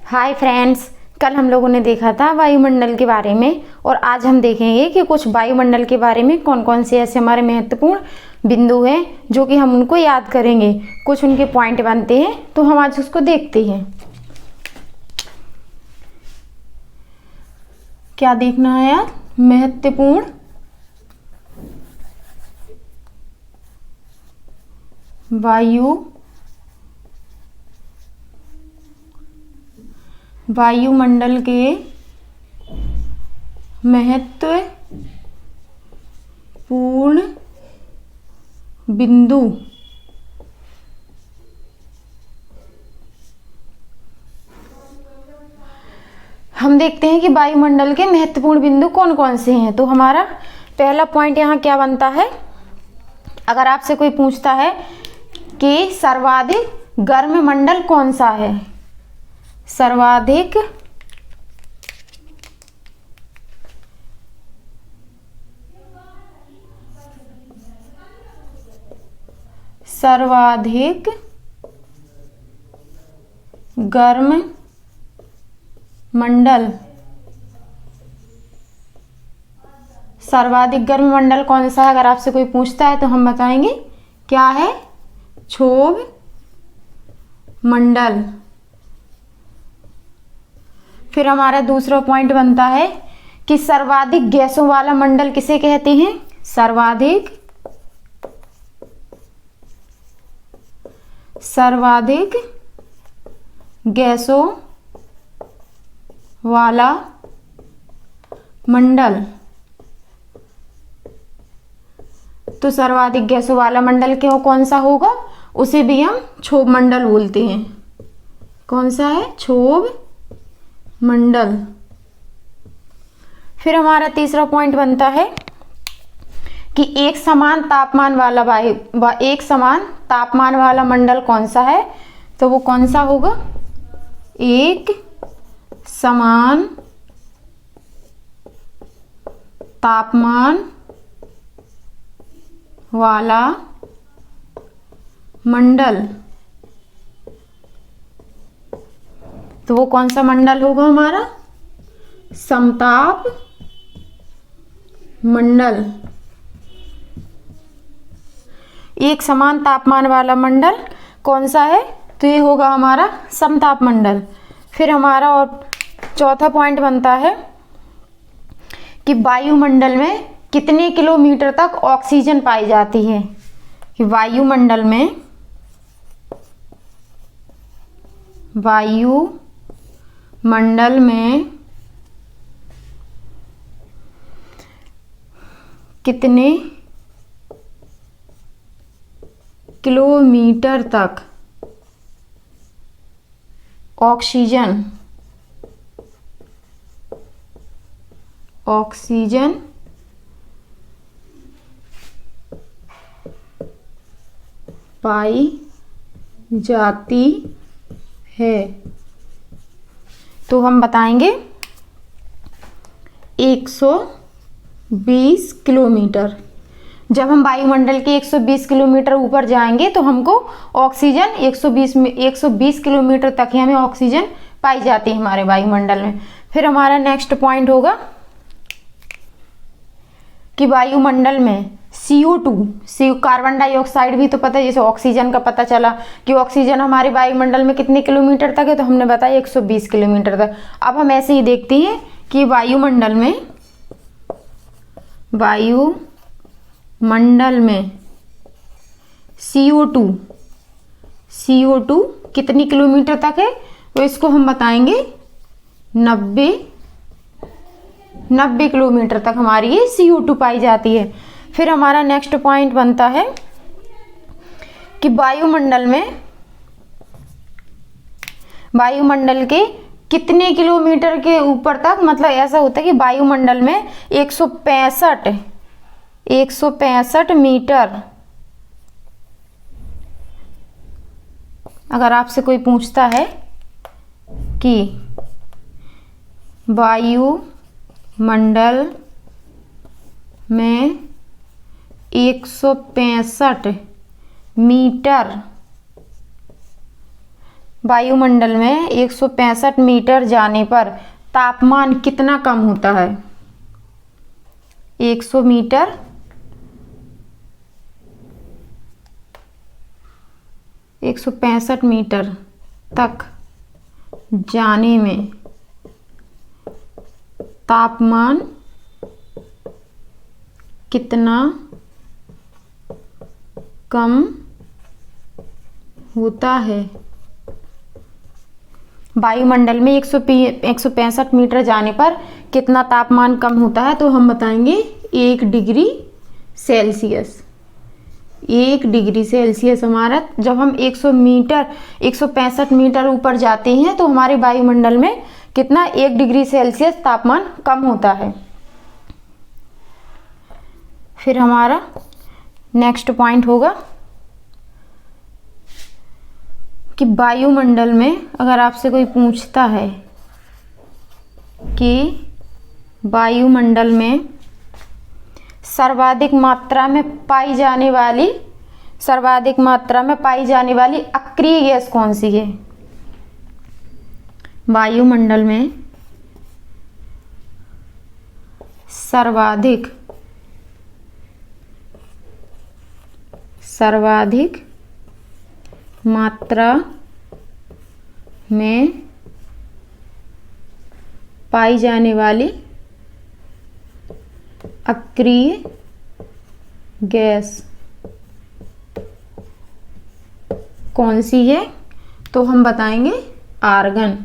Hi friends, कल हम लोगों ने देखा था वायुमंडल के बारे में और आज हम देखेंगे कि कुछ वायुमंडल के बारे में कौन कौन से ऐसे हमारे महत्वपूर्ण बिंदु हैं जो कि हम उनको याद करेंगे। कुछ उनके पॉइंट बनते हैं तो हम आज उसको देखते हैं। क्या देखना है यार? महत्वपूर्ण वायुमंडल के महत्वपूर्ण बिंदु। हम देखते हैं कि वायुमंडल के महत्वपूर्ण बिंदु कौन कौन से हैं। तो हमारा पहला पॉइंट यहाँ क्या बनता है? अगर आपसे कोई पूछता है कि सर्वाधिक गर्म मंडल कौन सा है, सर्वाधिक गर्म मंडल, सर्वाधिक गर्म मंडल कौन सा है? अगर आपसे कोई पूछता है तो हम बताएंगे क्या है? क्षोभ मंडल। फिर हमारा दूसरा पॉइंट बनता है कि सर्वाधिक गैसों वाला मंडल किसे कहते हैं? सर्वाधिक गैसों वाला मंडल। तो सर्वाधिक गैसों वाला मंडल क्यों कौन सा होगा? उसे भी हम क्षोभ मंडल बोलते हैं। कौन सा है? क्षोभ मंडल। फिर हमारा तीसरा पॉइंट बनता है कि एक समान तापमान वाला मंडल कौन सा है? तो वो कौन सा होगा? एक समान तापमान वाला मंडल। तो वो कौन सा मंडल होगा हमारा? समताप मंडल। एक समान तापमान वाला मंडल कौन सा है? तो ये होगा हमारा समताप मंडल। फिर हमारा और चौथा पॉइंट बनता है कि वायुमंडल में कितने किलोमीटर तक ऑक्सीजन पाई जाती है? कि वायुमंडल में कितने किलोमीटर तक ऑक्सीजन पाई जाती है? तो हम बताएंगे 120 किलोमीटर। जब हम वायुमंडल के 120 किलोमीटर ऊपर जाएंगे तो हमको ऑक्सीजन 120 किलोमीटर तक ही हमें ऑक्सीजन पाई जाती है हमारे वायुमंडल में। फिर हमारा नेक्स्ट पॉइंट होगा कि वायुमंडल में CO2 कार्बन डाइऑक्साइड भी तो पता है, जैसे ऑक्सीजन का पता चला कि ऑक्सीजन हमारे वायुमंडल में कितने किलोमीटर तक है, तो हमने बताया 120 किलोमीटर तक। अब हम ऐसे ही देखते हैं कि वायुमंडल में CO2 कितनी किलोमीटर तक है? तो इसको हम बताएंगे 90 किलोमीटर तक हमारी ये CO2 पाई जाती है। फिर हमारा नेक्स्ट पॉइंट बनता है कि वायुमंडल के कितने किलोमीटर के ऊपर तक, मतलब ऐसा होता है कि वायुमंडल में 165 मीटर। अगर आपसे कोई पूछता है कि वायुमंडल में 165 मीटर वायुमंडल में 165 मीटर जाने पर तापमान कितना कम होता है? 100 मीटर 165 मीटर तक जाने में तापमान कितना कम होता है? वायुमंडल में 165 मीटर जाने पर कितना तापमान कम होता है? तो हम बताएंगे 1 डिग्री सेल्सियस। 1 डिग्री सेल्सियस हमारा, जब हम 165 मीटर ऊपर जाते हैं तो हमारे वायुमंडल में कितना 1 डिग्री सेल्सियस तापमान कम होता है। फिर हमारा नेक्स्ट पॉइंट होगा कि वायुमंडल में अगर आपसे कोई पूछता है कि वायुमंडल में सर्वाधिक मात्रा में पाई जाने वाली अक्रिय गैस कौन सी है? वायुमंडल में सर्वाधिक मात्रा में पाई जाने वाली अक्रिय गैस कौन सी है? तो हम बताएंगे आर्गन।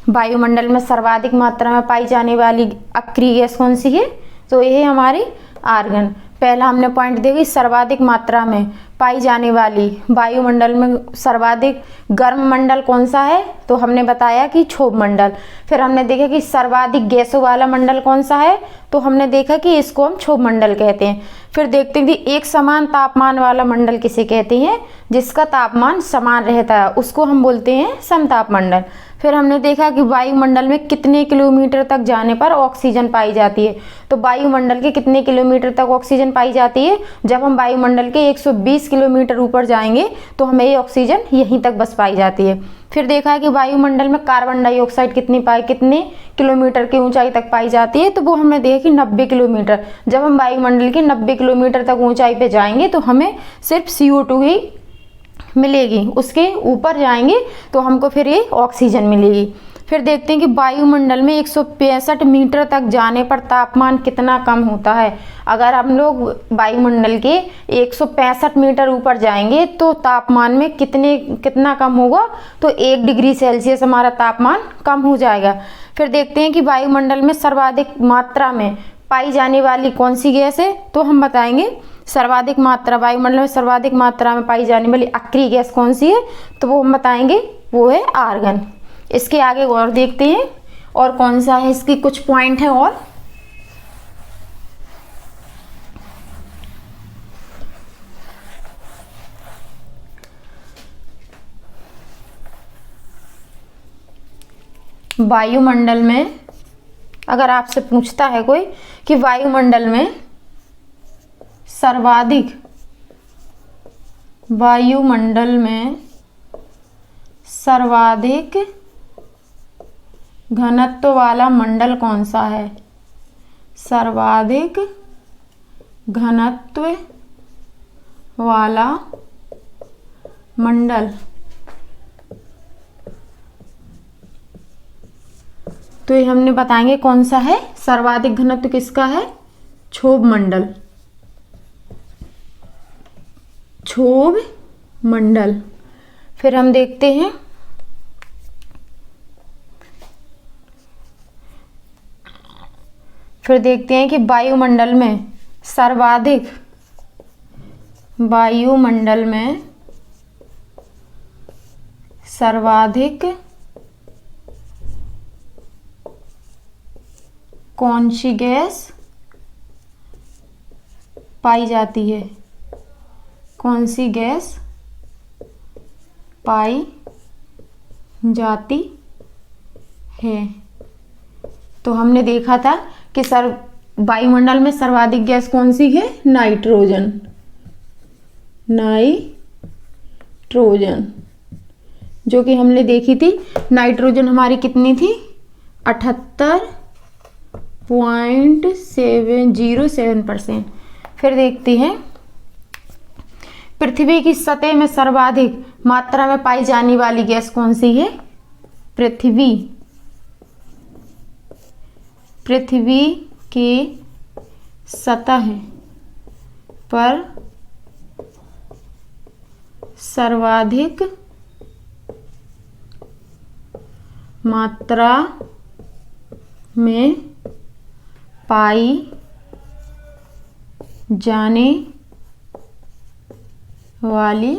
वायुमंडल में सर्वाधिक मात्रा में पाई जाने वाली अक्रिय गैस कौन सी है? तो ये है हमारी आर्गन। पहला हमने पॉइंट देखा कि सर्वाधिक मात्रा में पाई जाने वाली वायुमंडल में सर्वाधिक गर्म मंडल कौन सा है? तो हमने बताया कि क्षोभ मंडल। फिर हमने देखा कि सर्वाधिक गैसों वाला मंडल कौन सा है? तो हमने देखा कि इसको हम क्षोभ मंडल कहते हैं। फिर देखते हैं कि एक समान तापमान वाला मंडल किसे कहते हैं? जिसका तापमान समान रहता है उसको हम बोलते हैं समताप मंडल। फिर हमने देखा कि वायुमंडल में कितने किलोमीटर तक जाने पर ऑक्सीजन पाई जाती है? तो वायुमंडल के कितने किलोमीटर तक ऑक्सीजन पाई जाती है? जब हम वायुमंडल के 120 किलोमीटर ऊपर जाएंगे तो हमें ये ऑक्सीजन यहीं तक बस पाई जाती है। फिर देखा है कि वायुमंडल में कार्बन डाइऑक्साइड कितने किलोमीटर की ऊंचाई तक पाई जाती है? तो वो हमने देखा कि 90 किलोमीटर। जब हम वायुमंडल के 90 किलोमीटर तक ऊंचाई पे जाएंगे तो हमें सिर्फ CO2 ही मिलेगी, उसके ऊपर जाएंगे तो हमको फिर ये ऑक्सीजन मिलेगी। फिर देखते हैं कि वायुमंडल में 165 मीटर तक जाने पर तापमान कितना कम होता है। अगर हम लोग वायुमंडल के 165 मीटर ऊपर जाएंगे तो तापमान में कितना कम होगा? तो 1 डिग्री सेल्सियस हमारा तापमान कम हो जाएगा। फिर देखते हैं कि वायुमंडल में सर्वाधिक मात्रा में पाई जाने वाली कौन सी गैस है? तो हम बताएंगे वायुमंडल में सर्वाधिक मात्रा में पाई जाने वाली अक्रिय गैस कौन सी है? तो वो हम बताएंगे वो है आर्गन। इसके आगे और देखते हैं और कौन सा है, इसकी कुछ पॉइंट है और। वायुमंडल में अगर आपसे पूछता है कोई कि वायुमंडल में सर्वाधिक घनत्व वाला मंडल कौन सा है? सर्वाधिक घनत्व वाला मंडल तो ये हमने बताएंगे कौन सा है। सर्वाधिक घनत्व किसका है? क्षोभ मंडल। क्षोभ मंडल। फिर हम देखते हैं कि वायुमंडल में सर्वाधिक कौन सी गैस पाई जाती है? कौन सी गैस पाई जाती है? तो हमने देखा था कि वायुमंडल में सर्वाधिक गैस कौन सी है? नाइट्रोजन। नाइट्रोजन, जो कि हमने देखी थी। नाइट्रोजन हमारी कितनी थी? 78.707%। फिर देखते हैं पृथ्वी की सतह में सर्वाधिक मात्रा में पाई जाने वाली गैस कौन सी है? पृथ्वी के सतह पर सर्वाधिक मात्रा में पाई जाने वाली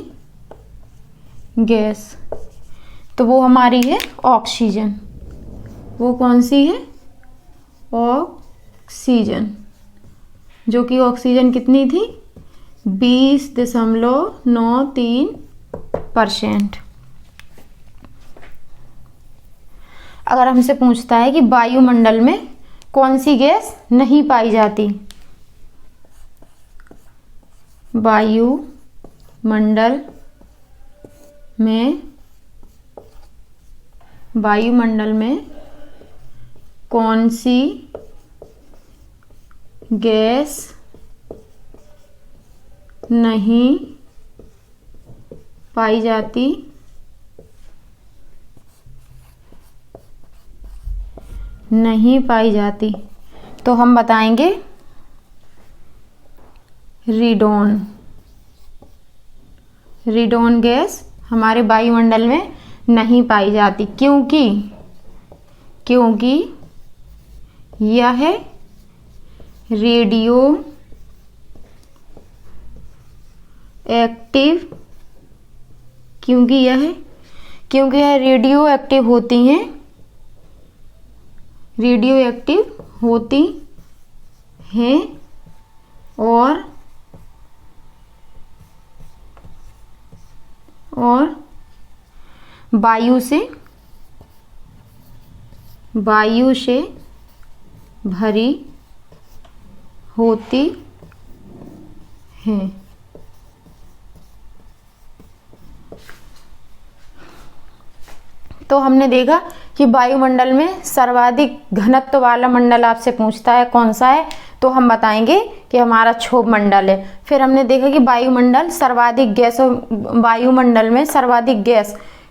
गैस, तो वो हमारी है ऑक्सीजन। वो कौन सी है? ऑक्सीजन, जो कि ऑक्सीजन कितनी थी? 20.93%। अगर हमसे पूछता है कि वायुमंडल में कौन सी गैस नहीं पाई जाती? वायुमंडल में कौन सी गैस नहीं पाई जाती? नहीं पाई जाती, तो हम बताएंगे रेडॉन। रेडॉन गैस हमारे वायुमंडल में नहीं पाई जाती, क्योंकि यह रेडियो एक्टिव, क्योंकि यह रेडियो एक्टिव होती हैं, रेडियो एक्टिव होती हैं और वायु से भरी होती हैं। तो हमने देखा कि वायुमंडल में सर्वाधिक घनत्व वाला मंडल आपसे पूछता है कौन सा है, तो हम बताएंगे कि हमारा क्षोभ मंडल है। फिर हमने देखा कि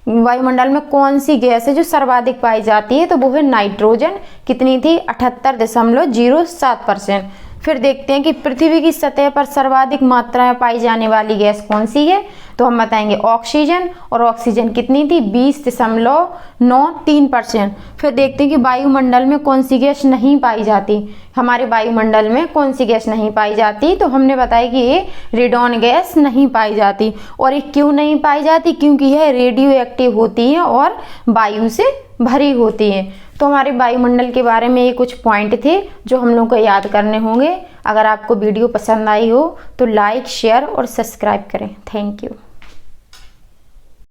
वायुमंडल में कौन सी गैस है जो सर्वाधिक पाई जाती है, तो वो है नाइट्रोजन। कितनी थी? 78.07%। फिर देखते हैं कि पृथ्वी की सतह पर सर्वाधिक मात्रा में पाई जाने वाली गैस कौन सी है, तो हम बताएंगे ऑक्सीजन, और ऑक्सीजन कितनी थी? 20.93%। फिर देखते हैं कि वायुमंडल में कौन सी गैस नहीं पाई जाती। हमारे वायुमंडल में कौन सी गैस नहीं पाई जाती, तो हमने बताया कि ये रेडॉन गैस नहीं पाई जाती। और ये क्यों नहीं पाई जाती? क्योंकि यह रेडियो एक्टिव होती है और वायु से भरी होती है। तो हमारे वायुमंडल के बारे में ये कुछ पॉइंट थे जो हम लोग को याद करने होंगे। अगर आपको वीडियो पसंद आई हो तो लाइक, शेयर और सब्सक्राइब करें। Thank you.